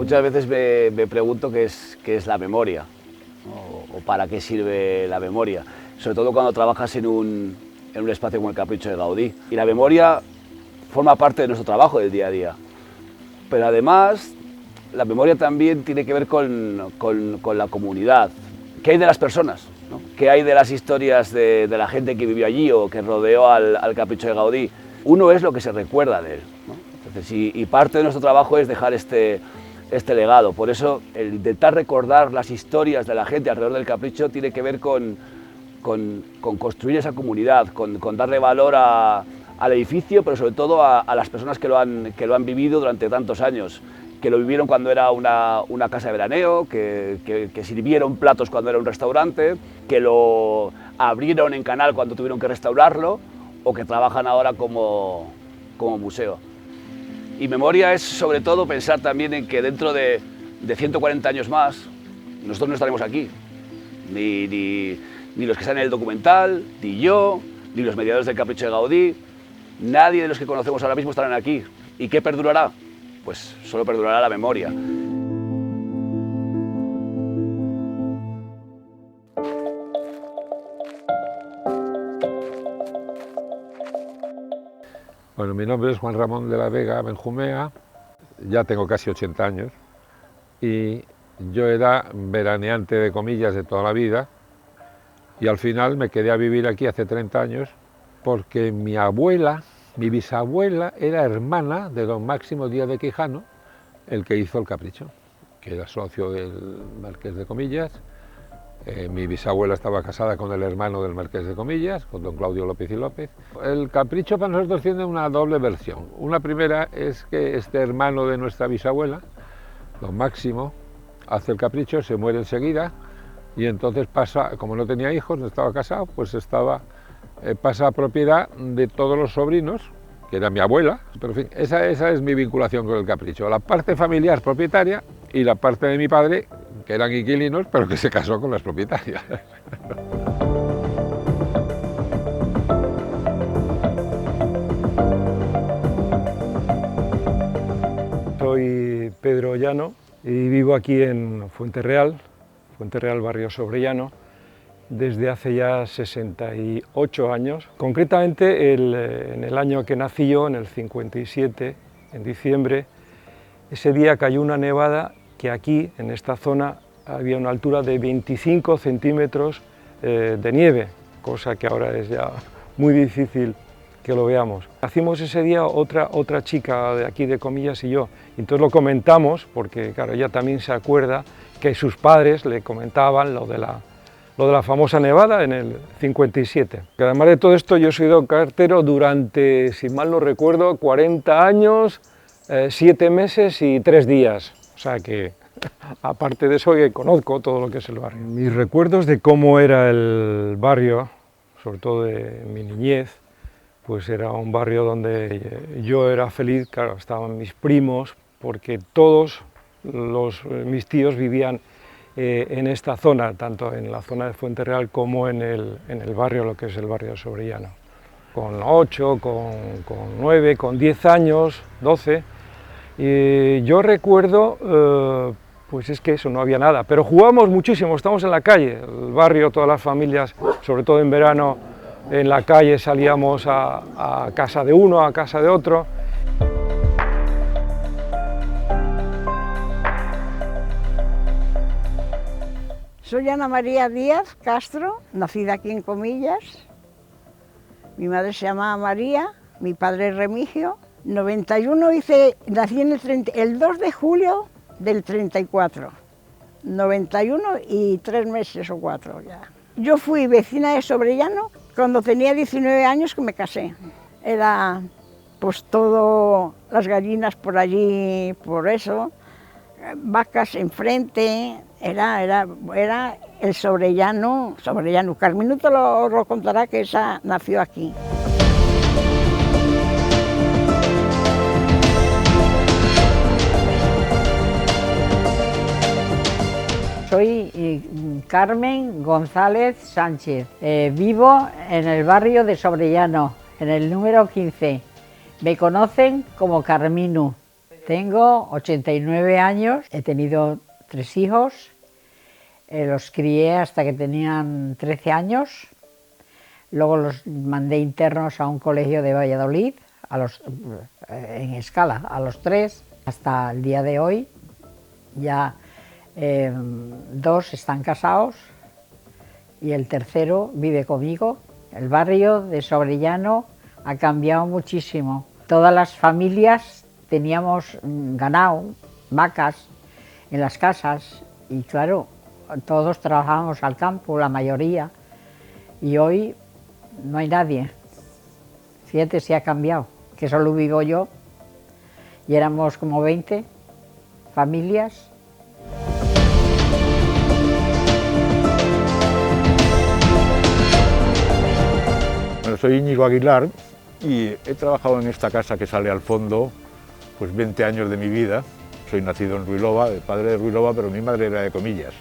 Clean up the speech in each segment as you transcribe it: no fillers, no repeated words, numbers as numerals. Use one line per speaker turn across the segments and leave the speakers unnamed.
Muchas veces me pregunto qué es la memoria, ¿no? O para qué sirve la memoria, sobre todo cuando trabajas en un espacio como el Capricho de Gaudí. Y la memoria forma parte de nuestro trabajo del día a día, pero además la memoria también tiene que ver con la comunidad. ¿Qué hay de las personas, ¿no? ¿Qué hay de las historias de la gente que vivió allí o que rodeó al Capricho de Gaudí? Uno es lo que se recuerda de él, ¿no? Entonces, y parte de nuestro trabajo es dejar este legado. Por eso el intentar recordar las historias de la gente alrededor del Capricho tiene que ver con construir esa comunidad, con darle valor al edificio, pero sobre todo a las personas que lo han vivido durante tantos años, que lo vivieron cuando era una casa de veraneo, que sirvieron platos cuando era un restaurante, que lo abrieron en canal cuando tuvieron que restaurarlo, o que trabajan ahora como museo. Y memoria es sobre todo pensar también en que dentro de 140 años más, nosotros no estaremos aquí, ni los que están en el documental, ni yo, ni los mediadores del Capricho de Gaudí, nadie de los que conocemos ahora mismo estarán aquí. ¿Y qué perdurará? Pues solo perdurará la memoria.
Bueno, mi nombre es Juan Ramón de la Vega Benjumea, ya tengo casi 80 años y yo era veraneante de comillas de toda la vida y al final me quedé a vivir aquí hace 30 años porque mi abuela, mi bisabuela, era hermana de don Máximo Díaz de Quijano, el que hizo el Capricho, que era socio del Marqués de Comillas. Mi bisabuela estaba casada con el hermano del Marqués de Comillas, con don Claudio López y López. El Capricho para nosotros tiene una doble versión. Una primera es que este hermano de nuestra bisabuela, don Máximo, hace el Capricho, se muere enseguida y entonces pasa, como no tenía hijos, no estaba casado, pues pasa a propiedad de todos los sobrinos, que era mi abuela, pero en fin, esa es mi vinculación con el Capricho, la parte familiar propietaria y la parte de mi padre, que eran inquilinos, pero que se casó con las propietarias.
Soy Pedro Llano y vivo aquí en Fuenterreal, barrio Sobrellano, desde hace ya 68 años. Concretamente, en el año que nací yo, en el 57, en diciembre, ese día cayó una nevada que aquí, en esta zona, había una altura de 25 centímetros de nieve, cosa que ahora es ya muy difícil que lo veamos. Nacimos ese día otra chica de aquí de Comillas y yo, y entonces lo comentamos, porque claro, ella también se acuerda que sus padres le comentaban lo de la famosa nevada en el 57. Que además de todo esto, yo he sido cartero durante, si mal no recuerdo, 40 años, 7 meses y 3 días. O sea que, aparte de eso, conozco todo lo que es el barrio. Mis recuerdos de cómo era el barrio, sobre todo de mi niñez, pues era un barrio donde yo era feliz, claro, estaban mis primos, porque todos mis tíos vivían en esta zona, tanto en la zona de Fuenterreal como en el barrio, lo que es el barrio Sobrellano. Con 8, con 9, con 10 años, 12, y yo recuerdo, pues es que eso, no había nada, pero jugábamos muchísimo, estábamos en la calle, el barrio, todas las familias, sobre todo en verano, en la calle salíamos a casa de uno, a casa de otro.
Soy Ana María Díaz Castro, nacida aquí en Comillas. Mi madre se llamaba María, mi padre Remigio. 91 nací en el 2 de julio del 34. 91 y 3 meses o 4 ya. Yo fui vecina de Sobrellano cuando tenía 19 años que me casé. Era pues todo, las gallinas por allí, por eso, vacas enfrente, era el Sobrellano. Carmino te lo contará, que esa nació aquí.
Soy Carmen González Sánchez. Vivo en el barrio de Sobrellano, en el número 15. Me conocen como Carmino. Tengo 89 años, he tenido 3 hijos, los crié hasta que tenían 13 años, luego los mandé internos a un colegio de Valladolid, en escala, a los 3, hasta el día de hoy. Ya 2 están casados y el tercero vive conmigo. El barrio de Sobrellano ha cambiado muchísimo. Todas las familias teníamos ganado, vacas en las casas y claro, todos trabajábamos al campo, la mayoría, y hoy no hay nadie. Fíjate si ha cambiado, que solo vivo yo y éramos como 20 familias.
Bueno, soy Íñigo Aguilar y he trabajado en esta casa que sale al fondo pues 20 años de mi vida. Soy nacido en Ruilova, de padre de Ruilova, pero mi madre era de Comillas.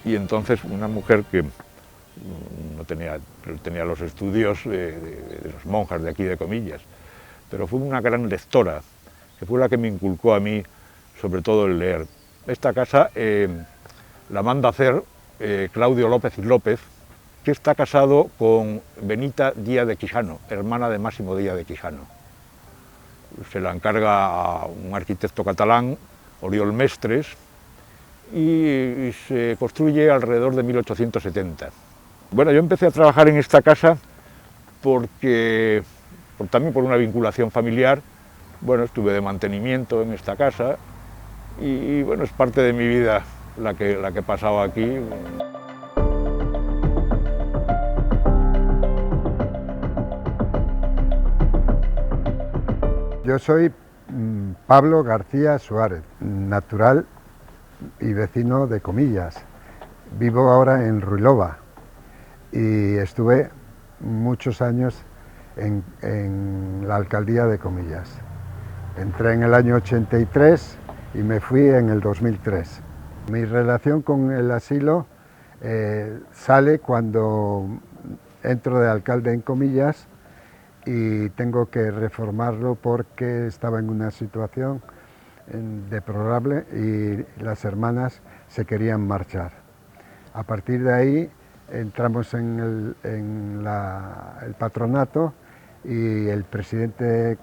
Y entonces una mujer que no tenía los estudios de las monjas de aquí de Comillas, pero fue una gran lectora, que fue la que me inculcó a mí sobre todo el leer. Esta casa la manda hacer Claudio López y López, que está casado con Benita Díaz de Quijano, hermana de Máximo Díaz de Quijano. Se la encarga a un arquitecto catalán, Oriol Mestres, y se construye alrededor de 1870. Bueno, yo empecé a trabajar en esta casa también por una vinculación familiar. Bueno, estuve de mantenimiento en esta casa y bueno, es parte de mi vida la que he pasado aquí.
Yo soy Pablo García Suárez, natural y vecino de Comillas. Vivo ahora en Ruilova y estuve muchos años en la alcaldía de Comillas. Entré en el año 83 y me fui en el 2003. Mi relación con el asilo sale cuando entro de alcalde en Comillas y tengo que reformarlo porque estaba en una situación deplorable y las hermanas se querían marchar. A partir de ahí entramos en el patronato y el presidente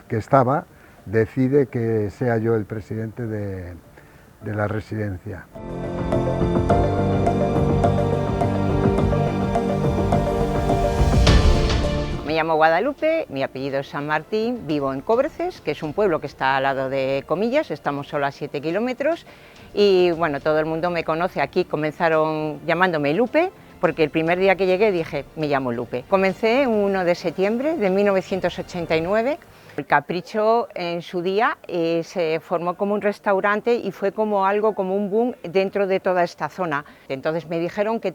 que estaba decide que sea yo el presidente de la residencia.
Me llamo Guadalupe, mi apellido es San Martín, vivo en Cobreces, que es un pueblo que está al lado de Comillas, estamos solo a 7 kilómetros y bueno, todo el mundo me conoce. Aquí comenzaron llamándome Lupe, porque el primer día que llegué dije, me llamo Lupe. Comencé el 1 de septiembre de 1989. El Capricho en su día se formó como un restaurante y fue como algo, como un boom dentro de toda esta zona. Entonces me dijeron que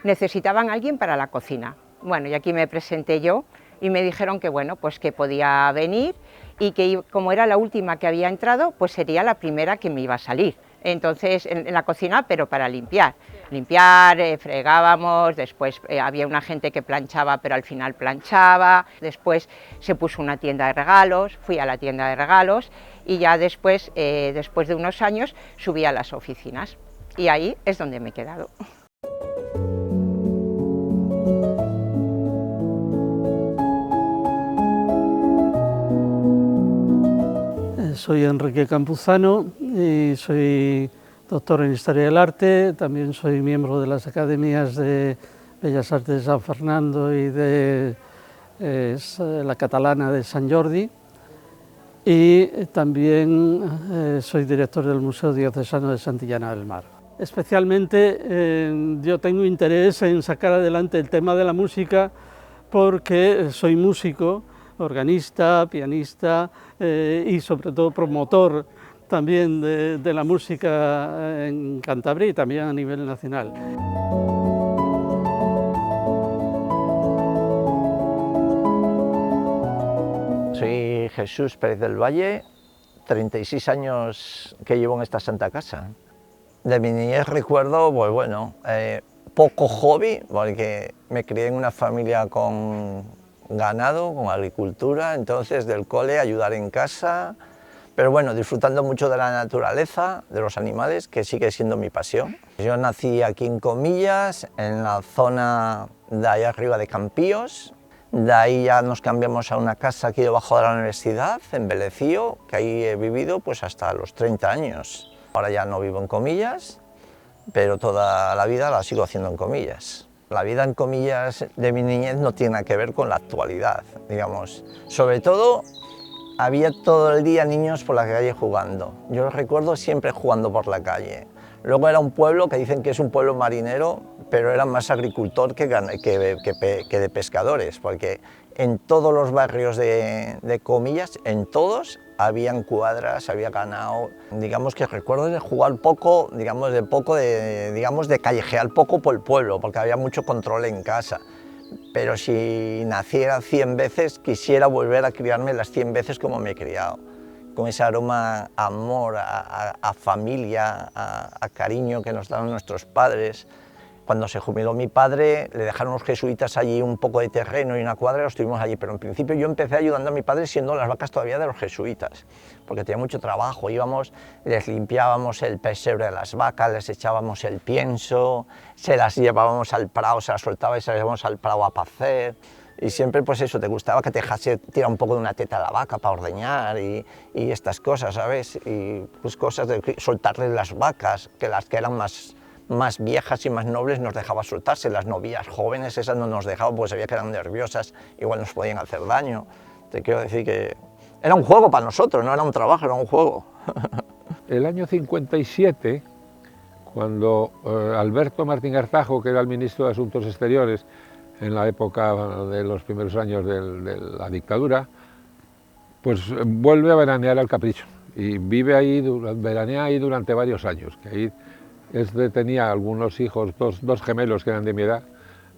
necesitaban a alguien para la cocina. Bueno, y aquí me presenté yo y me dijeron que bueno, pues que podía venir y que como era la última que había entrado, pues sería la primera que me iba a salir. Entonces en la cocina, pero para limpiar, fregábamos, después había una gente que planchaba, pero al final planchaba, después se puso una tienda de regalos, fui a la tienda de regalos y ya después de unos años subí a las oficinas y ahí es donde me he quedado.
Soy Enrique Campuzano y soy doctor en Historia del Arte, también soy miembro de las Academias de Bellas Artes de San Fernando y de la Catalana de Sant Jordi y también soy director del Museo Diocesano de Santillana del Mar. Especialmente yo tengo interés en sacar adelante el tema de la música porque soy músico, organista, pianista y sobre todo promotor también de la música en Cantabria y también a nivel nacional.
Soy Jesús Pérez del Valle, 36 años que llevo en esta santa casa. De mi niñez recuerdo, pues bueno, poco hobby, porque me crié en una familia con ganado, con agricultura, entonces del cole ayudar en casa, pero bueno, disfrutando mucho de la naturaleza, de los animales, que sigue siendo mi pasión. Yo nací aquí en Comillas, en la zona de ahí arriba de Campíos. De ahí ya nos cambiamos a una casa aquí debajo de la universidad, en Belecío, que ahí he vivido pues hasta los 30 años. Ahora ya no vivo en Comillas, pero toda la vida la sigo haciendo en Comillas. La vida en Comillas de mi niñez no tiene nada que ver con la actualidad, digamos. Sobre todo, había todo el día niños por la calle jugando. Yo los recuerdo siempre jugando por la calle. Luego era un pueblo que dicen que es un pueblo marinero, pero era más agricultor que de pescadores, porque en todos los barrios de Comillas, en todos, habían cuadras, había ganado. Digamos que recuerdo de jugar poco, digamos de callejear poco por el pueblo, porque había mucho control en casa. Pero si naciera 100 veces, quisiera volver a criarme las 100 veces como me he criado, con ese aroma a amor, a familia, a cariño que nos daban nuestros padres. Cuando se jubiló mi padre, le dejaron los jesuitas allí un poco de terreno y una cuadra, y los tuvimos allí, pero en principio yo empecé ayudando a mi padre siendo las vacas todavía de los jesuitas, porque tenía mucho trabajo, íbamos, les limpiábamos el pesebre de las vacas, les echábamos el pienso, se las llevábamos al prado, se las soltaba y se las llevábamos al prado a pacer, y siempre pues eso, te gustaba que te dejase tirar un poco de una teta a la vaca para ordeñar y estas cosas, ¿sabes? Y pues cosas de soltarles las vacas, que las que eran más viejas y más nobles nos dejaba soltarse, las novillas jóvenes esas no nos dejaban porque sabía que eran nerviosas, igual nos podían hacer daño. Te quiero decir que era un juego para nosotros, no era un trabajo, era un juego.
El año 57, cuando Alberto Martín Artajo, que era el ministro de Asuntos Exteriores en la época de los primeros años de la dictadura, pues vuelve a veranear al Capricho y vive ahí, veranea ahí durante varios años, que ahí tenía algunos hijos, dos gemelos que eran de mi edad,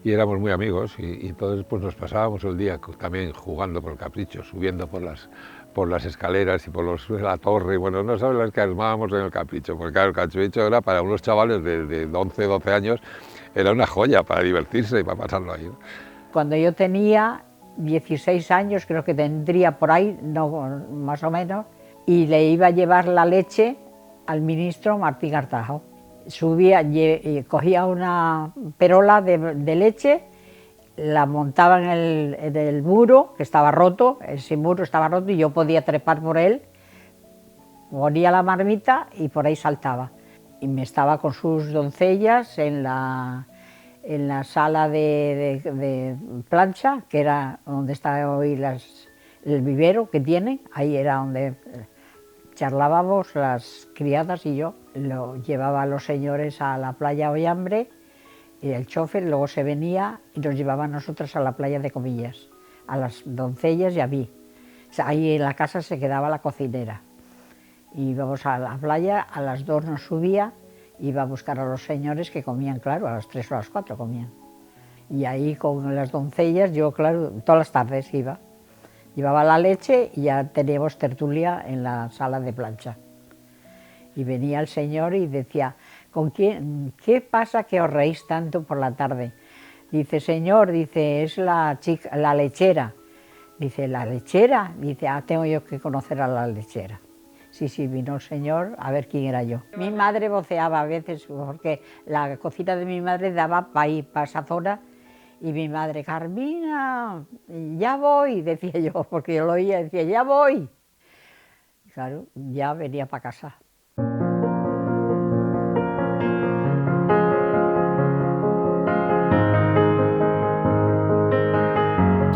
y éramos muy amigos, y entonces pues nos pasábamos el día también jugando por el Capricho, subiendo por las escaleras y por la torre, y bueno, no sabes las que armábamos en el Capricho, porque claro, el Capricho era para unos chavales de 11, 12 años, era una joya para divertirse y para pasarlo ahí, ¿no?
Cuando yo tenía 16 años, creo que tendría por ahí, no, más o menos, y le iba a llevar la leche al ministro Martín Artajo. Subía, cogía una perola de leche, la montaba en el muro, que estaba roto, ese muro estaba roto y yo podía trepar por él, ponía la marmita y por ahí saltaba. Y me estaba con sus doncellas en la sala de plancha, que era donde está hoy el vivero que tiene, ahí era donde charlábamos las criadas y yo. Lo llevaba a los señores a la playa Ollambre y el chofer luego se venía y nos llevaba a nosotras a la playa de Comillas, a las doncellas y a mí. O sea, ahí en la casa se quedaba la cocinera. Íbamos a la playa, a las 2 nos subía, iba a buscar a los señores que comían, claro, a las 3 o a las 4 comían. Y ahí con las doncellas, yo, claro, todas las tardes iba. Llevaba la leche y ya teníamos tertulia en la sala de plancha. Y venía el señor y decía, ¿qué pasa que os reís tanto por la tarde? Dice, señor, dice, es la lechera. Dice, ¿la lechera? Dice, tengo yo que conocer a la lechera. Sí, vino el señor a ver quién era yo. Mi madre voceaba a veces, porque la cocina de mi madre daba para ir para esa zona, y mi madre, Carmina, ya voy, decía yo, porque yo lo oía, decía, ya voy. Claro, ya venía para casa.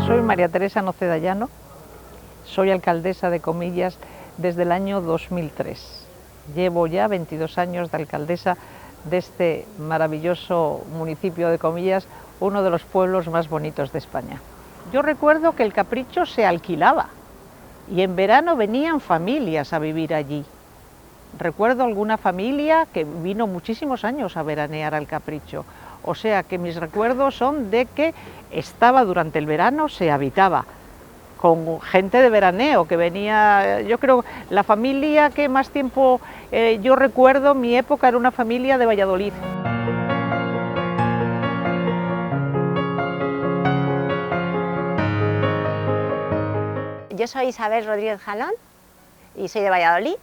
Soy María Teresa Noceda Llano, soy alcaldesa de Comillas desde el año 2003. Llevo ya 22 años de alcaldesa de este maravilloso municipio de Comillas, uno de los pueblos más bonitos de España. Yo recuerdo que el Capricho se alquilaba y en verano venían familias a vivir allí. Recuerdo alguna familia que vino muchísimos años a veranear al Capricho. O sea que mis recuerdos son de que estaba durante el verano, se habitaba con gente de veraneo que venía. Yo creo la familia que más tiempo yo recuerdo, mi época era una familia de Valladolid.
yo soy Isabel Rodríguez Jalón y soy de Valladolid,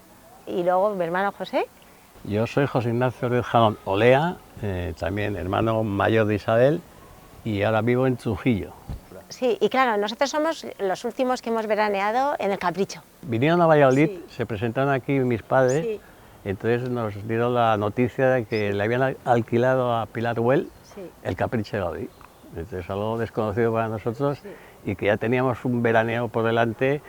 y luego mi hermano José.
Yo soy José Ignacio Rodríguez Jalón Olea, también hermano mayor de Isabel, y ahora vivo en Trujillo.
Sí, y claro, nosotros somos los últimos que hemos veraneado en el Capricho.
Vinieron a Valladolid,
Sí.
se presentaron aquí mis padres,
Sí.
entonces nos dieron la noticia de que le habían alquilado a Pilar Güell
Sí.
el Capricho de Gaudí. Entonces algo desconocido para nosotros y que ya teníamos un veraneo por delante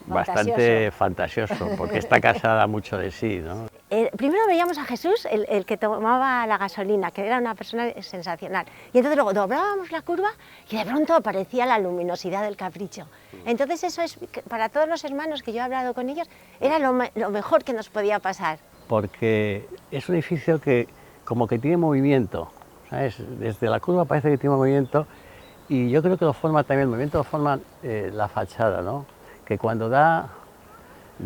bastante fantasioso, porque esta casa da mucho de sí, ¿no?
Primero veíamos a Jesús, el que tomaba la gasolina, que era una persona sensacional. Y entonces luego doblábamos la curva y de pronto aparecía la luminosidad del Capricho. Entonces eso es, para todos los hermanos que yo he hablado con ellos, era lo mejor que nos podía pasar.
Porque es un edificio que como que tiene movimiento, ¿sabes? Desde la curva parece que tiene movimiento, y yo creo que lo forma también, el movimiento lo forma la fachada, ¿no? Que cuando da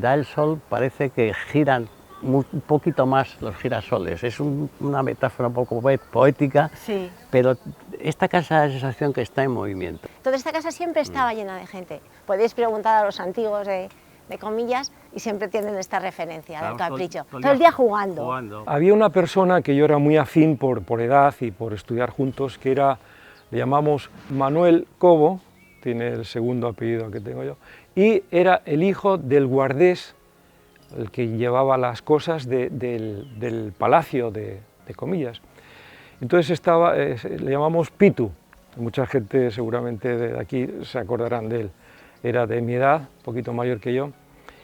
el sol parece que giran un poquito más los girasoles. Es una metáfora un poco poética,
Sí.
pero esta casa da la sensación que está en movimiento.
Toda esta casa siempre estaba llena de gente. Podéis preguntar a los antiguos de Comillas y siempre tienen esta referencia del Capricho. Todo el día jugando.
Había una persona que yo era muy afín por edad y por estudiar juntos, que era, le llamamos Manuel Cobo, tiene el segundo apellido que tengo yo, y era el hijo del guardés, el que llevaba las cosas del palacio de Comillas. Entonces le llamamos Pitu, mucha gente seguramente de aquí se acordarán de él, era de mi edad, un poquito mayor que yo.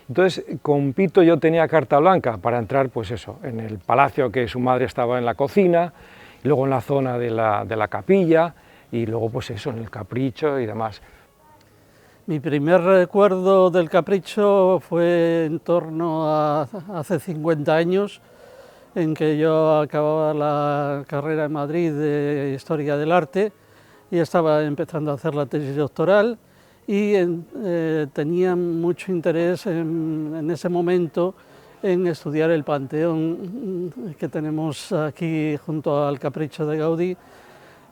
Entonces con Pitu yo tenía carta blanca para entrar, pues eso, en el palacio, que su madre estaba en la cocina, y luego en la zona de la capilla, y luego pues eso, en el Capricho y demás.
Mi primer recuerdo del Capricho fue en torno a hace 50 años, en que yo acababa la carrera en Madrid de Historia del Arte y estaba empezando a hacer la tesis doctoral, y tenía mucho interés en ese momento en estudiar el panteón que tenemos aquí junto al Capricho de Gaudí,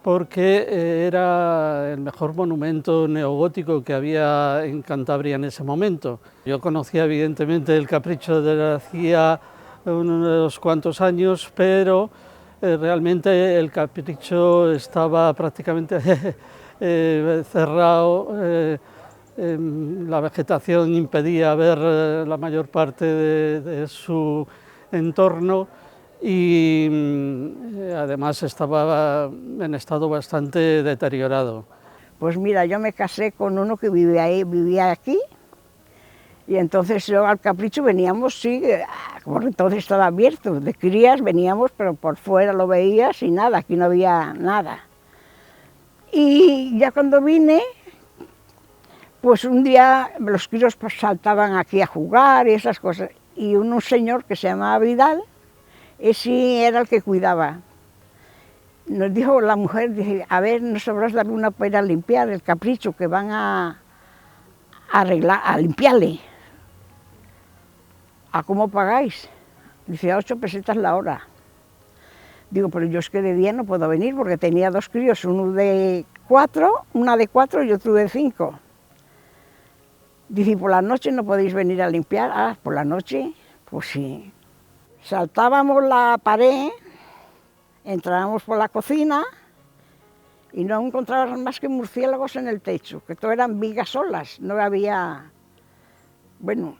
porque era el mejor monumento neogótico que había en Cantabria en ese momento. Yo conocía evidentemente el Capricho desde hacía unos cuantos años, pero realmente el Capricho estaba prácticamente cerrado, la vegetación impedía ver la mayor parte de su entorno, y además estaba en estado bastante deteriorado.
Pues mira, yo me casé con uno que vivía aquí, y entonces yo al Capricho veníamos, sí, como entonces estaba abierto, de crías veníamos, pero por fuera lo veías y nada, aquí no había nada. Y ya cuando vine, pues un día los críos pues saltaban aquí a jugar y esas cosas, y un señor que se llamaba Vidal, ese era el que cuidaba. Nos dijo la mujer, dice, a ver, ¿no sabrás dar una para ir a limpiar el Capricho, que van a limpiarle? ¿A cómo pagáis? Dice, a 8 pesetas la hora. Digo, pero yo es que de día no puedo venir porque tenía 2 críos, una de 4 y otro de 5. Dice, ¿por la noche no podéis venir a limpiar? Ah, por la noche, pues sí. Saltábamos la pared, entrábamos por la cocina y no encontrábamos más que murciélagos en el techo, que todo eran vigas solas, no había... Bueno,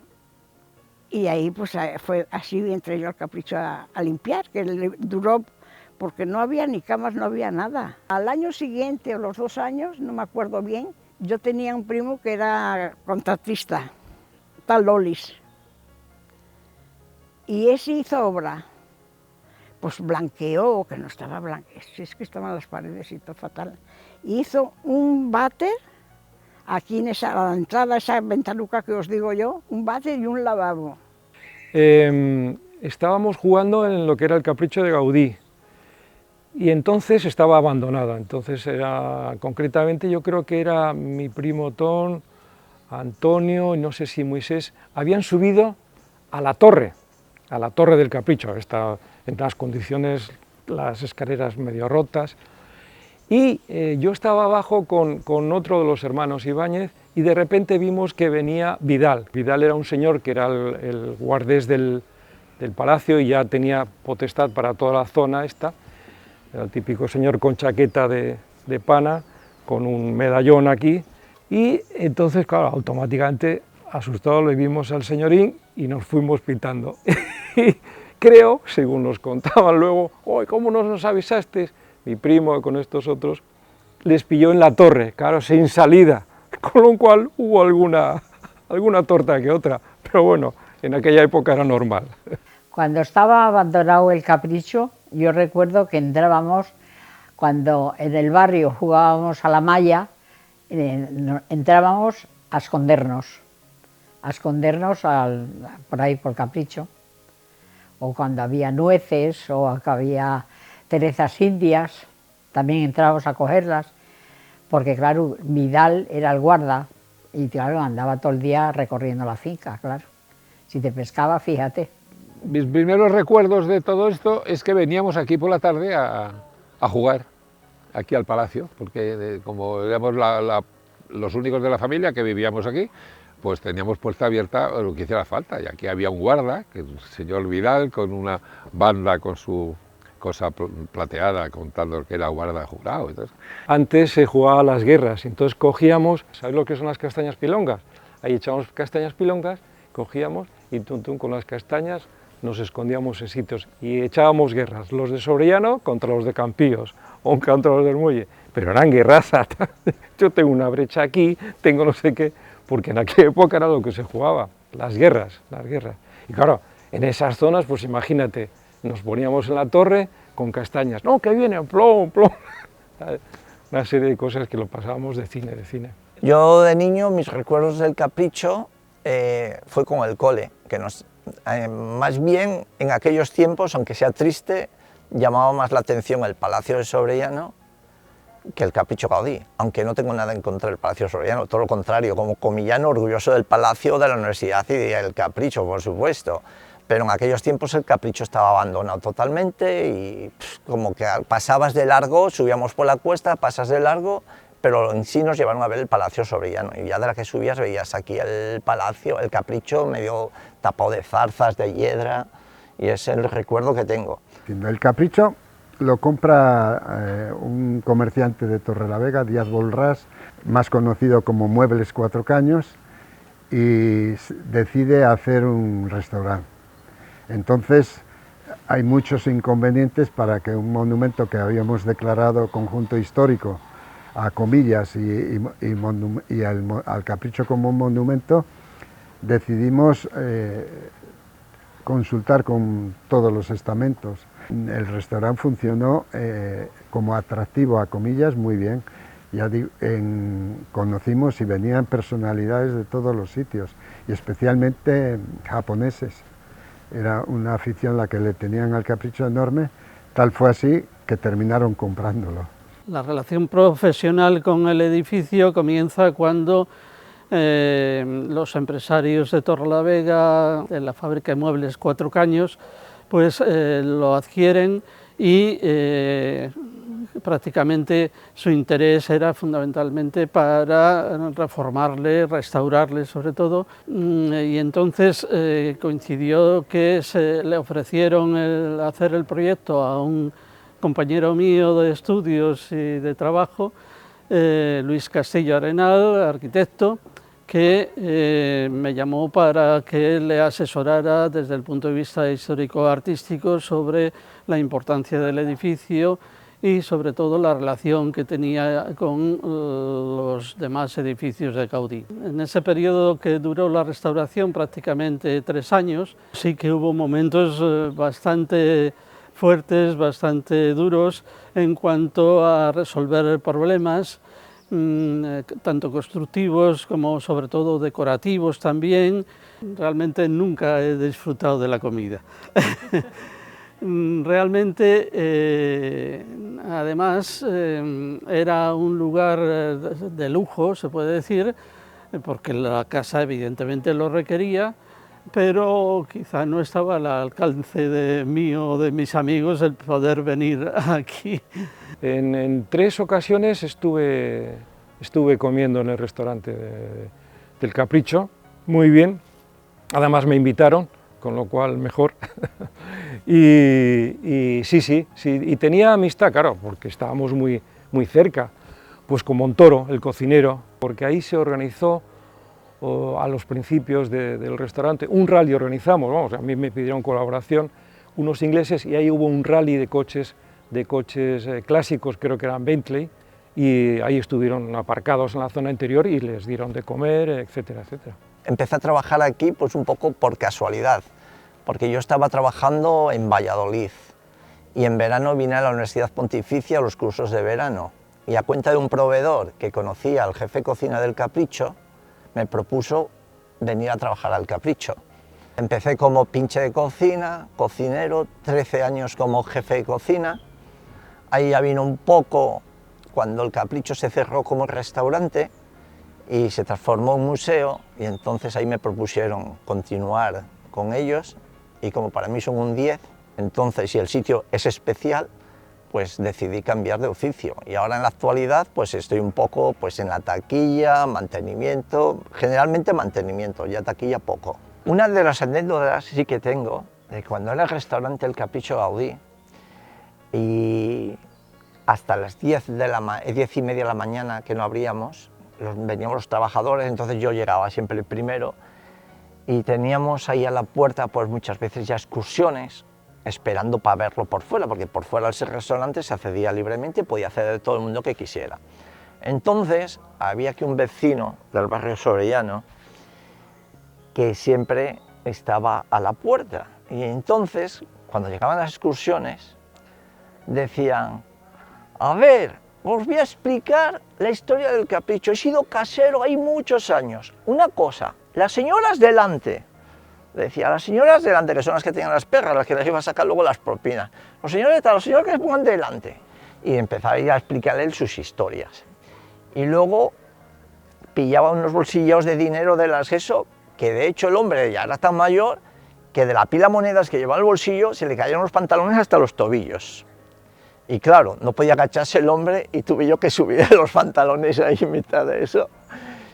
y ahí pues fue así, entré yo al Capricho a limpiar, que duró, porque no había ni camas, no había nada. Al año siguiente, o los 2 años, no me acuerdo bien, yo tenía un primo que era contratista, tal Lolis. Y ese hizo obra, pues blanqueó, que no estaba blanqueado, es que estaban las paredes y todo fatal. Hizo un váter, aquí en a la entrada, esa ventanuca que os digo yo, un váter y un lavabo.
Estábamos jugando en lo que era el Capricho de Gaudí, y entonces estaba abandonado, entonces era, concretamente yo creo que era mi primo Ton, Antonio, y no sé si Moisés, habían subido a la torre del Capricho, está en las condiciones, las escaleras medio rotas, y yo estaba abajo con otro de los hermanos Ibáñez, y de repente vimos que venía Vidal. Vidal era un señor que era el guardés del palacio y ya tenía potestad para toda la zona esta. Era el típico señor con chaqueta de pana, con un medallón aquí, y entonces, claro, automáticamente asustados le vimos al señorín y nos fuimos pitando. Creo, según nos contaban luego, ¡ay, cómo no nos avisasteis! Mi primo con estos otros les pilló en la torre, claro, sin salida, con lo cual hubo alguna torta que otra, pero bueno, en aquella época era normal.
Cuando estaba abandonado el Capricho, yo recuerdo que entrábamos, cuando en el barrio jugábamos a la malla, entrábamos a escondernos por ahí por Capricho, o cuando había nueces o que había cerezas indias, también entrábamos a cogerlas, porque claro, Vidal era el guarda y claro, andaba todo el día recorriendo la finca, claro. Si te pescaba, fíjate.
Mis primeros recuerdos de todo esto es que veníamos aquí por la tarde a jugar, aquí al palacio, porque como éramos los únicos de la familia que vivíamos aquí, pues teníamos puerta abierta lo que hiciera falta, y aquí había un guarda, que es el señor Vidal, con una banda con su cosa plateada, contando que era guarda jurado. Entonces.
Antes se jugaba a las guerras, entonces cogíamos, ¿sabes lo que son las castañas pilongas? Ahí echábamos castañas pilongas, cogíamos y con las castañas nos escondíamos en sitios y echábamos guerras, los de Sobrellano contra los de Campillos, o contra los del Muelle, pero eran guerrazas. Yo tengo una brecha aquí, tengo no sé qué, porque en aquella época era lo que se jugaba, las guerras. Y claro, en esas zonas, pues imagínate, nos poníamos en la torre con castañas, no, que viene, plom, plom. Una serie de cosas que lo pasábamos de cine.
Yo de niño, mis recuerdos del Capricho fue con el cole, que más bien en aquellos tiempos, aunque sea triste, llamaba más la atención el Palacio de Sobrellano que el Capricho Gaudí, aunque no tengo nada en contra del Palacio de Sobrellano, todo lo contrario, como comillano orgulloso del Palacio, de la Universidad y del Capricho, por supuesto, pero en aquellos tiempos el Capricho estaba abandonado totalmente y como que pasabas de largo, subíamos por la cuesta, pasas de largo, pero en sí nos llevaron a ver el Palacio Sobrellano y ya de la que subías veías aquí el Palacio, el Capricho medio tapado de zarzas, de hiedra, y es el recuerdo que tengo.
El Capricho lo compra un comerciante de Torrelavega, Díaz Bolrás, más conocido como Muebles Cuatro Caños, y decide hacer un restaurante. Entonces hay muchos inconvenientes para que un monumento que habíamos declarado conjunto histórico a Comillas y al Capricho como un monumento, decidimos consultar con todos los estamentos. El restaurante funcionó como atractivo a Comillas muy bien. Ya conocimos y venían personalidades de todos los sitios, y especialmente japoneses. Era una afición la que le tenían al Capricho enorme, tal fue así que terminaron comprándolo.
La relación profesional con el edificio comienza cuando los empresarios de Torrelavega, de la fábrica de muebles Cuatro Caños, pues lo adquieren y prácticamente su interés era fundamentalmente para reformarle, restaurarle sobre todo, y entonces coincidió que se le ofrecieron hacer el proyecto a un compañero mío de estudios y de trabajo, Luis Castillo Arenal, arquitecto, que me llamó para que le asesorara desde el punto de vista histórico-artístico sobre la importancia del edificio y sobre todo la relación que tenía con los demás edificios de Gaudí. En ese periodo que duró la restauración, prácticamente 3 años, sí que hubo momentos bastante fuertes, bastante duros en cuanto a resolver problemas, tanto constructivos como sobre todo decorativos también. Realmente nunca he disfrutado de la comida. Realmente, además, era un lugar de lujo, se puede decir, porque la casa evidentemente lo requería, pero quizá no estaba al alcance de mí o de mis amigos el poder venir aquí.
En 3 ocasiones estuve estuve comiendo en el restaurante del Capricho, muy bien, además me invitaron, con lo cual mejor. y sí, y tenía amistad, claro, porque estábamos muy cerca, pues con Montoro, el cocinero, porque ahí se organizó a los principios del restaurante un rally, organizamos, vamos, a mí me pidieron colaboración unos ingleses y ahí hubo un rally de coches clásicos, creo que eran Bentley, y ahí estuvieron aparcados en la zona interior y les dieron de comer, etcétera, etcétera.
Empecé a trabajar aquí pues un poco por casualidad, porque yo estaba trabajando en Valladolid y en verano vine a la Universidad Pontificia a los cursos de verano y a cuenta de un proveedor que conocía al jefe de cocina del Capricho, me propuso venir a trabajar al Capricho. Empecé como pinche de cocina, cocinero, 13 años como jefe de cocina, ahí ya vino un poco cuando el Capricho se cerró como restaurante y se transformó en museo y entonces ahí me propusieron continuar con ellos y como para mí son un 10, entonces si el sitio es especial, pues decidí cambiar de oficio y ahora en la actualidad pues estoy un poco pues en la taquilla, mantenimiento, generalmente mantenimiento, ya taquilla poco. Una de las anécdotas sí que tengo de cuando era el restaurante El Capricho Gaudí y hasta las 10 y media de la mañana que no abríamos, veníamos los trabajadores, entonces yo llegaba siempre el primero y teníamos ahí a la puerta pues muchas veces ya excursiones esperando para verlo por fuera, porque por fuera del restaurante se accedía libremente y podía acceder todo el mundo que quisiera. Entonces había aquí un vecino del barrio Sobrellano que siempre estaba a la puerta y entonces cuando llegaban las excursiones decían: a ver, os voy a explicar la historia del Capricho, he sido casero hay muchos años. Una cosa, las señoras delante, decía, las señoras delante, que son las que tenían las perras, las que les iban a sacar luego las propinas. Los señores que se pongan delante. Y empezaba a ir a explicarle sus historias. Y luego pillaba unos bolsillos de dinero de las eso, que de hecho el hombre ya era tan mayor que de la pila de monedas que llevaba en el bolsillo se le caían los pantalones hasta los tobillos. Y claro, no podía agacharse el hombre y tuve yo que subir los pantalones ahí en mitad de eso.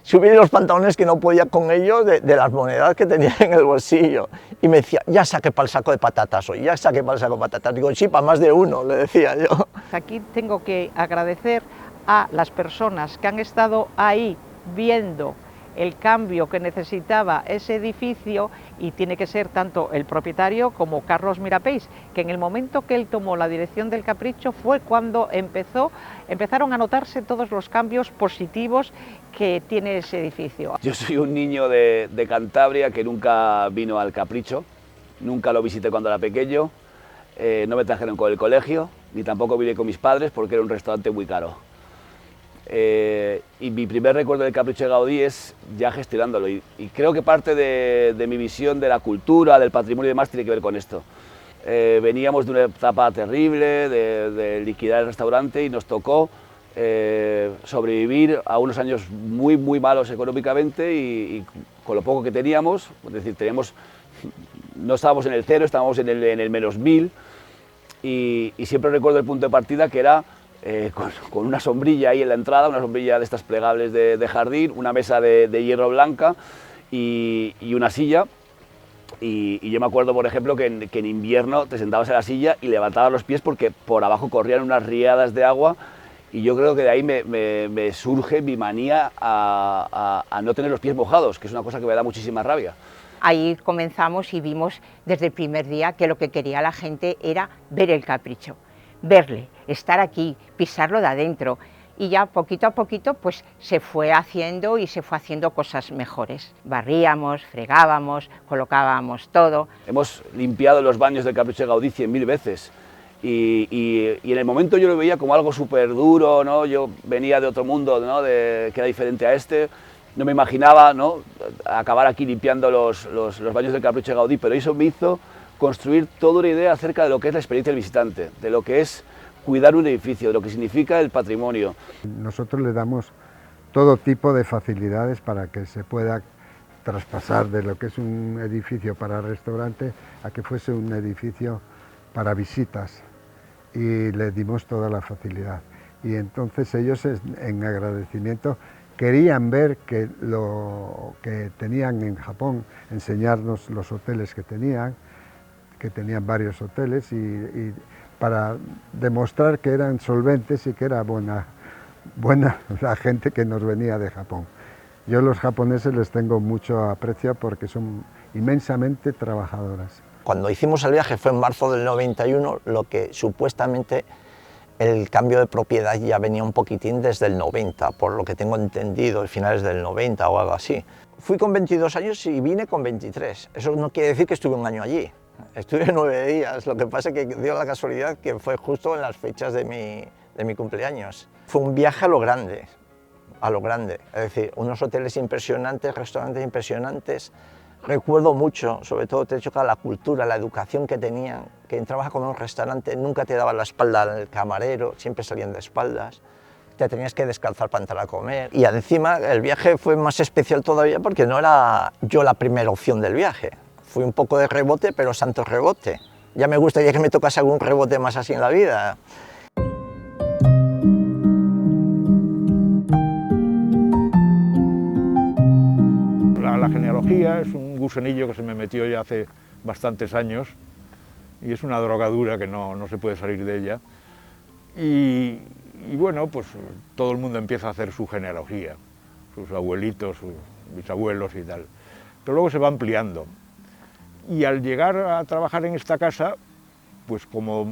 Subir los pantalones que no podía con ellos de las monedas que tenía en el bolsillo. Y me decía, ya saqué para el saco de patatas hoy, ya saqué para el saco de patatas. Digo, sí, para más de uno, le decía yo.
Aquí tengo que agradecer a las personas que han estado ahí viendo el cambio que necesitaba ese edificio y tiene que ser tanto el propietario como Carlos Mirapeix, que en el momento que él tomó la dirección del Capricho fue cuando empezaron a notarse todos los cambios positivos que tiene ese edificio.
Yo soy un niño de Cantabria que nunca vino al Capricho, nunca lo visité cuando era pequeño, no me trajeron con el colegio, ni tampoco vine con mis padres porque era un restaurante muy caro. Y mi primer recuerdo del Capricho de Gaudí es ya gestionándolo y creo que parte de mi visión de la cultura, del patrimonio y demás tiene que ver con esto. Veníamos de una etapa terrible de liquidar el restaurante y nos tocó sobrevivir a unos años muy malos económicamente y con lo poco que teníamos, es decir, no estábamos en el cero, estábamos en el menos 1000 y siempre recuerdo el punto de partida que era con una sombrilla ahí en la entrada, una sombrilla de estas plegables de jardín, una mesa de hierro blanca y una silla. Y yo me acuerdo, por ejemplo, que en invierno te sentabas en la silla y levantabas los pies porque por abajo corrían unas riadas de agua y yo creo que de ahí me surge mi manía a no tener los pies mojados, que es una cosa que me da muchísima rabia.
Ahí comenzamos y vimos desde el primer día que lo que quería la gente era ver el Capricho, verle, estar aquí, pisarlo de adentro y ya poquito a poquito pues se fue haciendo cosas mejores. Barríamos, fregábamos, colocábamos todo.
Hemos limpiado los baños del Capricho de Gaudí 100.000 veces y en el momento yo lo veía como algo súper duro, ¿no? Yo venía de otro mundo, ¿no? Que era diferente a este, no me imaginaba, ¿no? Acabar aquí limpiando los baños del Capricho de Gaudí, pero eso me hizo construir toda una idea acerca de lo que es la experiencia del visitante, de lo que es cuidar un edificio, de lo que significa el patrimonio.
Nosotros le damos todo tipo de facilidades para que se pueda traspasar de lo que es un edificio para restaurante a que fuese un edificio para visitas y le dimos toda la facilidad. y entonces ellos en agradecimiento querían ver que lo que tenían en Japón, enseñarnos los hoteles que tenían varios hoteles y para demostrar que eran solventes y que era buena la gente que nos venía de Japón. Yo a los japoneses les tengo mucho aprecio porque son inmensamente trabajadoras.
Cuando hicimos el viaje fue en marzo del 91, lo que supuestamente el cambio de propiedad ya venía un poquitín desde el 90, por lo que tengo entendido, finales del 90 o algo así. Fui con 22 años y vine con 23. Eso no quiere decir que estuve un año allí. Estuve 9 días, lo que pasa es que dio la casualidad que fue justo en las fechas de mi cumpleaños. Fue un viaje a lo grande, es decir, unos hoteles impresionantes, restaurantes impresionantes. Recuerdo mucho, sobre todo te he dicho que la cultura, la educación que tenían, que entrabas a comer a un restaurante, nunca te daban la espalda al camarero, siempre salían de espaldas, te tenías que descalzar para entrar a comer. Y encima el viaje fue más especial todavía porque no era yo la primera opción del viaje. Fui un poco de rebote, pero santo rebote. Ya me gustaría que me tocase algún rebote más así en la vida.
La genealogía es un gusanillo que se me metió ya hace bastantes años y es una drogadura que no se puede salir de ella. Y bueno, pues todo el mundo empieza a hacer su genealogía, sus abuelitos, sus bisabuelos y tal. Pero luego se va ampliando. Y al llegar a trabajar en esta casa, pues como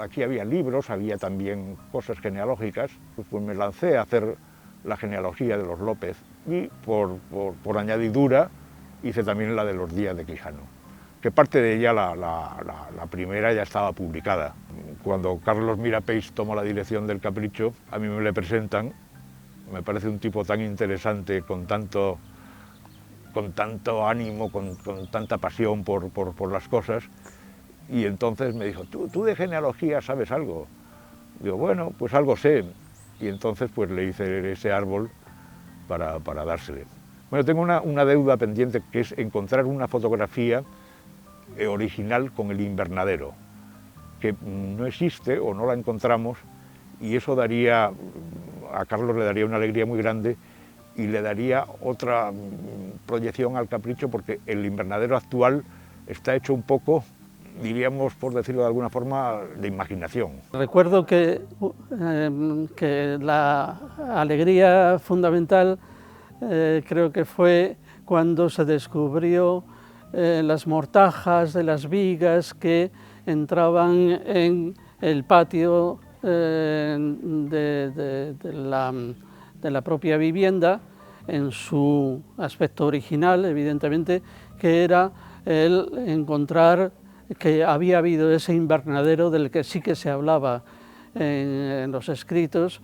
aquí había libros, había también cosas genealógicas, pues me lancé a hacer la genealogía de los López y por añadidura hice también la de los Díaz de Quijano, que parte de ella, la primera, ya estaba publicada. Cuando Carlos Mirapeix toma la dirección del Capricho, a mí me le presentan, me parece un tipo tan interesante, con tanto ánimo, con tanta pasión por las cosas, y entonces me dijo, ¿tú de genealogía sabes algo? Digo, bueno, pues algo sé, y entonces pues le hice ese árbol para dársele. Bueno, tengo una deuda pendiente, que es encontrar una fotografía original con el invernadero, que no existe o no la encontramos, y eso daría, a Carlos le daría una alegría muy grande y le daría otra proyección al Capricho, porque el invernadero actual está hecho un poco, diríamos, por decirlo de alguna forma, de imaginación.
Recuerdo que la alegría fundamental creo que fue cuando se descubrió las mortajas de las vigas que entraban en el patio de la propia vivienda, en su aspecto original, evidentemente, que era el encontrar que había habido ese invernadero del que sí que se hablaba en los escritos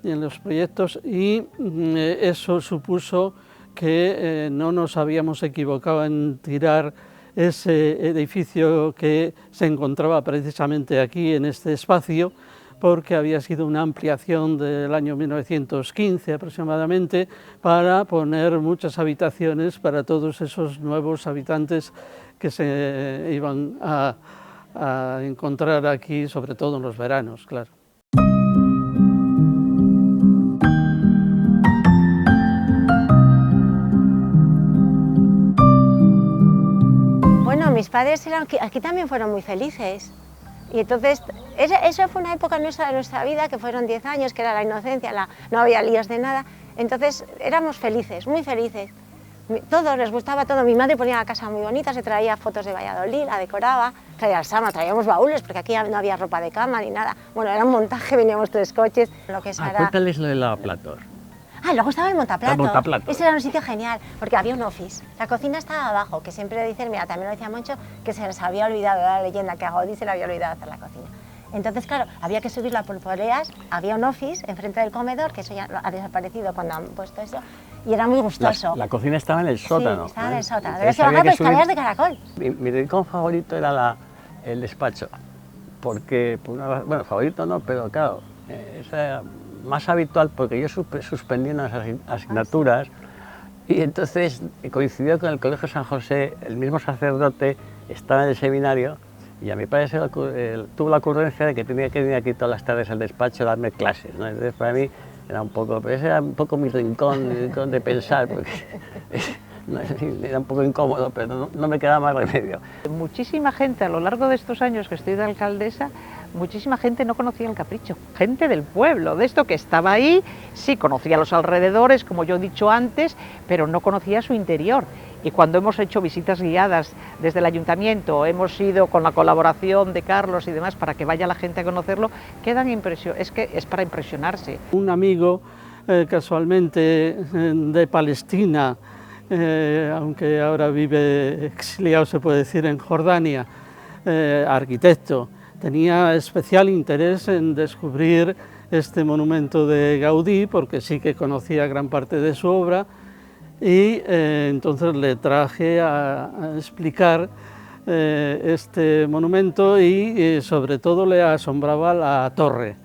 y en los proyectos, y eso supuso que no nos habíamos equivocado en tirar ese edificio que se encontraba precisamente aquí en este espacio, porque había sido una ampliación del año 1915 aproximadamente para poner muchas habitaciones para todos esos nuevos habitantes que se iban a encontrar aquí, sobre todo en los veranos, claro.
Bueno, mis padres aquí también fueron muy felices. Y entonces, esa fue una época nuestra de nuestra vida, que fueron 10 años, que era la inocencia, no había líos de nada. Entonces, éramos felices, muy felices. Todos les gustaba todo. Mi madre ponía la casa muy bonita, se traía fotos de Valladolid, la decoraba, traía el sama, traíamos baúles, porque aquí no había ropa de cama ni nada. Bueno, era un montaje, veníamos 3 coches. Lo que
cuéntales lo del lavaplatos.
Luego estaba el montaplato.
El montaplato.
Ese era un sitio genial, porque había un office. La cocina estaba abajo, que siempre dicen, mira, también lo decía Moncho, que se les había olvidado, era la leyenda, que a Gaudí se le había olvidado hacer la cocina. Entonces, claro, había que subirla por poleas, había un office enfrente del comedor, que eso ya ha desaparecido cuando han puesto eso, y era muy gustoso.
La cocina estaba en el sótano.
Sí, estaba en el sótano. Debes que bajar por escaleras de caracol.
Mi rincón favorito era el despacho, porque, bueno, favorito no, pero claro, era más habitual porque yo suspendí unas asignaturas y entonces coincidió con el Colegio San José, el mismo sacerdote estaba en el seminario Y a mi padre tuvo la ocurrencia de que tenía que venir aquí todas las tardes al despacho a darme clases, ¿no? Entonces para mí era un poco, pero ese era un poco mi rincón de pensar, porque era un poco incómodo, pero no me quedaba más remedio.
Muchísima gente, a lo largo de estos años que estoy de alcaldesa, muchísima gente no conocía el Capricho, gente del pueblo, de esto que estaba ahí, sí conocía los alrededores, como yo he dicho antes, pero no conocía su interior. Y cuando hemos hecho visitas guiadas desde el ayuntamiento, hemos ido con la colaboración de Carlos y demás para que vaya la gente a conocerlo, es que es para impresionarse.
Un amigo casualmente de Palestina, aunque ahora vive exiliado, se puede decir, en Jordania, arquitecto, tenía especial interés en descubrir este monumento de Gaudí, porque sí que conocía gran parte de su obra, y entonces le traje a explicar este monumento y sobre todo le asombraba la torre,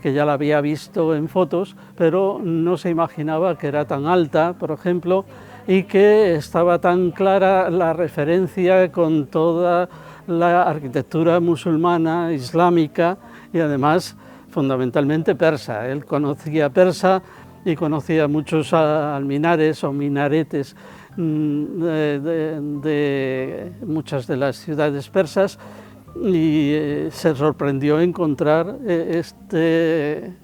que ya la había visto en fotos, pero no se imaginaba que era tan alta, por ejemplo, y que estaba tan clara la referencia con toda la arquitectura musulmana, islámica y además fundamentalmente persa. Él conocía persa y conocía muchos alminares o minaretes de muchas de las ciudades persas y se sorprendió encontrar este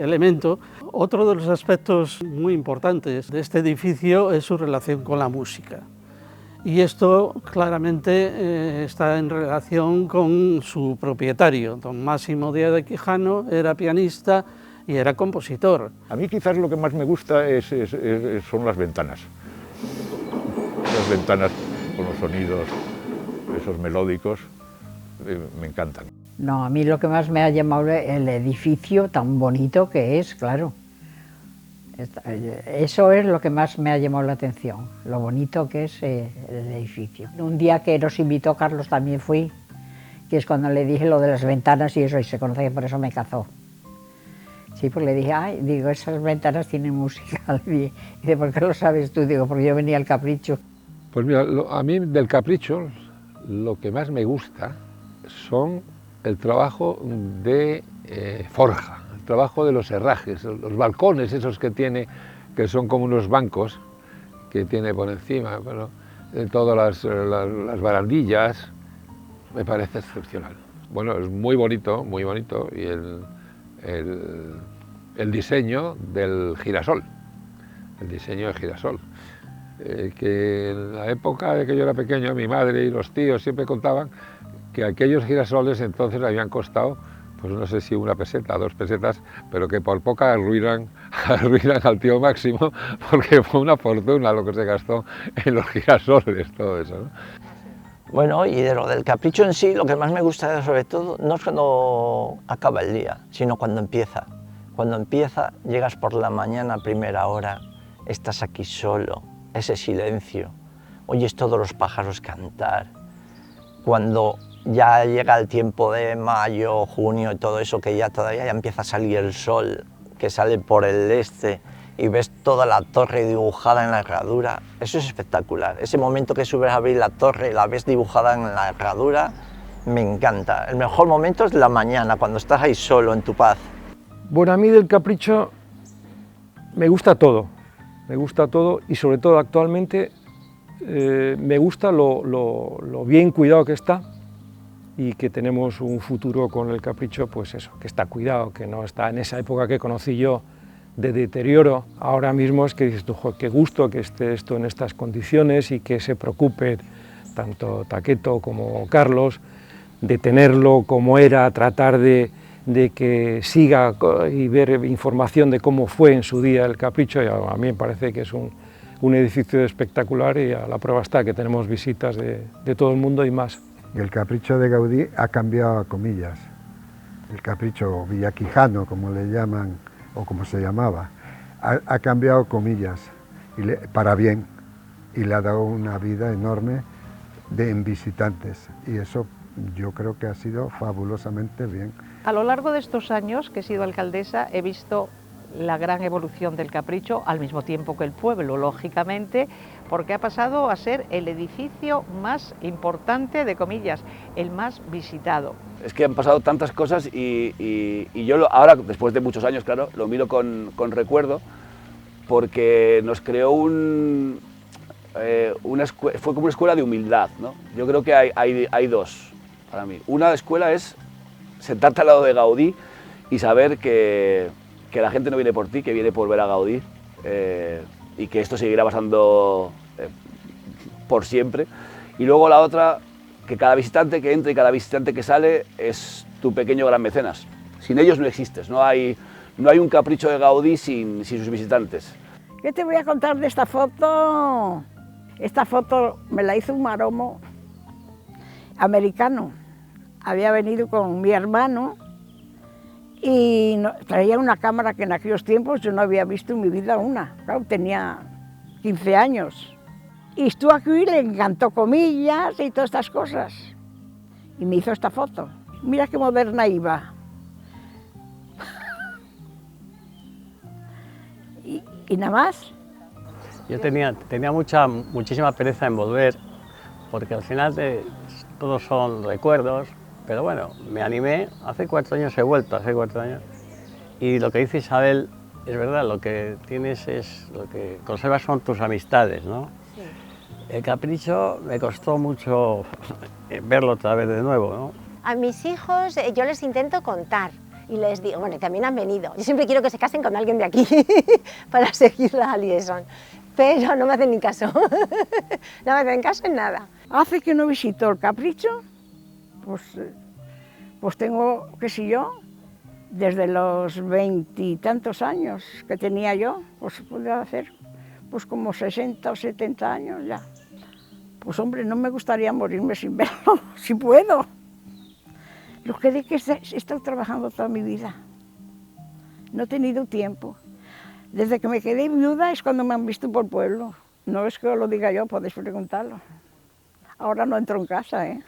elemento. Otro de los aspectos muy importantes de este edificio es su relación con la música. Y esto claramente está en relación con su propietario, don Máximo Díaz de Quijano, era pianista y era compositor.
A mí quizás lo que más me gusta son las ventanas. Las ventanas con los sonidos, esos melódicos, me encantan.
No, a mí lo que más me ha llamado el edificio tan bonito que es, claro. Eso es lo que más me ha llamado la atención, lo bonito que es el edificio. Un día que nos invitó Carlos también fui, que es cuando le dije lo de las ventanas y eso, y se conoce que por eso me cazó. Sí, pues le dije, ay, digo, esas ventanas tienen música. Y dice, ¿por qué lo sabes tú? Digo, porque yo venía al Capricho.
Pues mira, a mí del Capricho lo que más me gusta son el trabajo de forja, el trabajo de los herrajes, los balcones esos que tiene, que son como unos bancos que tiene por encima, bueno, todas las barandillas, me parece excepcional. Bueno, es muy bonito y el diseño del girasol, que en la época de que yo era pequeño, mi madre y los tíos siempre contaban que aquellos girasoles entonces habían costado, pues no sé si 1 peseta, 2 pesetas, pero que por poca arruinan al tío Máximo, porque fue una fortuna lo que se gastó en los girasoles, todo eso, ¿no?
Bueno, y de lo del Capricho en sí, lo que más me gusta sobre todo no es cuando acaba el día, sino cuando empieza. Cuando empieza, llegas por la mañana a primera hora, estás aquí solo, ese silencio, oyes todos los pájaros cantar. Cuando ya llega el tiempo de mayo, junio y todo eso, que ya todavía ya empieza a salir el sol, que sale por el este, y ves toda la torre dibujada en la herradura, eso es espectacular. Ese momento que subes a abrir la torre y la ves dibujada en la herradura, me encanta. El mejor momento es la mañana, cuando estás ahí solo, en tu paz.
Bueno, a mí del Capricho me gusta todo y sobre todo actualmente me gusta lo bien cuidado que está y que tenemos un futuro con el Capricho, pues eso, que está cuidado, que no está en esa época que conocí yo de deterioro. Ahora mismo es que dices tú, qué gusto que esté esto en estas condiciones y que se preocupe tanto Taqueto como Carlos de tenerlo como era, tratar de que siga y ver información de cómo fue en su día el Capricho. Y a mí me parece que es un edificio espectacular y a la prueba está que tenemos visitas de todo el mundo y más.
Y el Capricho de Gaudí ha cambiado a comillas. El Capricho Villaquijano, como le llaman, o como se llamaba, ha cambiado comillas para bien y le ha dado una vida enorme en visitantes y eso yo creo que ha sido fabulosamente bien.
A lo largo de estos años que he sido alcaldesa he visto la gran evolución del Capricho, al mismo tiempo que el pueblo, lógicamente, porque ha pasado a ser el edificio más importante de Comillas, el más visitado.
Es que han pasado tantas cosas y yo ahora, después de muchos años, claro, lo miro con recuerdo, porque nos creó fue como una escuela de humildad, ¿no? Yo creo que hay dos para mí. Una escuela es sentarte al lado de Gaudí y saber que la gente no viene por ti, que viene por ver a Gaudí, y que esto seguirá pasando por siempre. Y luego la otra, que cada visitante que entra y cada visitante que sale es tu pequeño gran mecenas. Sin ellos no existes, no hay un Capricho de Gaudí sin sus visitantes.
¿Qué te voy a contar de esta foto? Esta foto me la hizo un maromo americano. Había venido con mi hermano y traía una cámara que en aquellos tiempos yo no había visto en mi vida una. Claro, tenía 15 años. Y estuvo aquí y le encantó Comillas y todas estas cosas. Y me hizo esta foto. Mira qué moderna iba. Y nada más.
Yo tenía muchísima pereza en volver, porque al final todos son recuerdos, pero bueno, me animé, hace 4 años he vuelto, hace 4 años, y lo que dice Isabel es verdad, lo que tienes lo que conservas son tus amistades, ¿no? Sí. El Capricho me costó mucho verlo otra vez de nuevo, ¿no?
A mis hijos yo les intento contar. Y les digo, bueno, también han venido. Yo siempre quiero que se casen con alguien de aquí para seguir la liaison, pero no me hacen ni caso. No me hacen caso en nada.
Hace que no visito el Capricho, pues tengo, qué sé yo, desde los 20 y tantos años que tenía yo, pues pude hacer pues como 60 o 70 años ya. Pues hombre, no me gustaría morirme sin verlo, si puedo. Lo que de que he estado trabajando toda mi vida. No he tenido tiempo. Desde que me quedé viuda es cuando me han visto por pueblo. No es que lo diga yo, podéis preguntarlo. Ahora no entro en casa, ¿eh?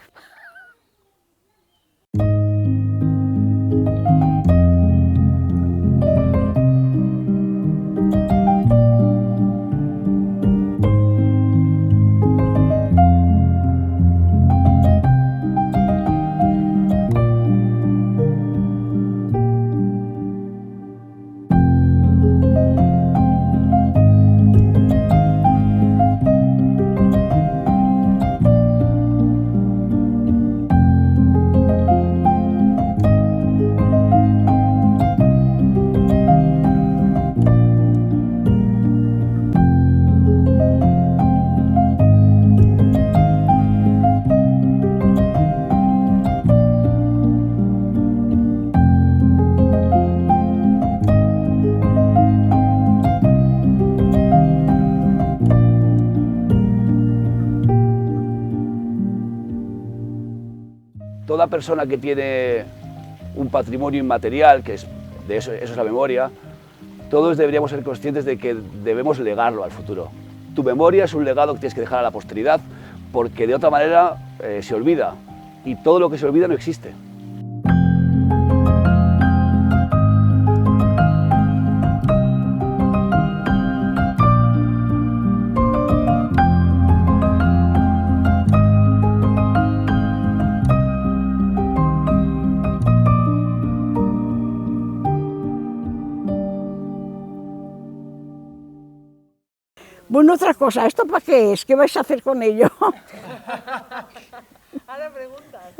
Toda persona que tiene un patrimonio inmaterial, que es eso es la memoria, todos deberíamos ser conscientes de que debemos legarlo al futuro. Tu memoria es un legado que tienes que dejar a la posteridad, porque de otra manera se olvida, y todo lo que se olvida no existe.
Bueno, otra cosa, ¿esto para qué es? ¿Qué vais a hacer con ello?
Ahora preguntas.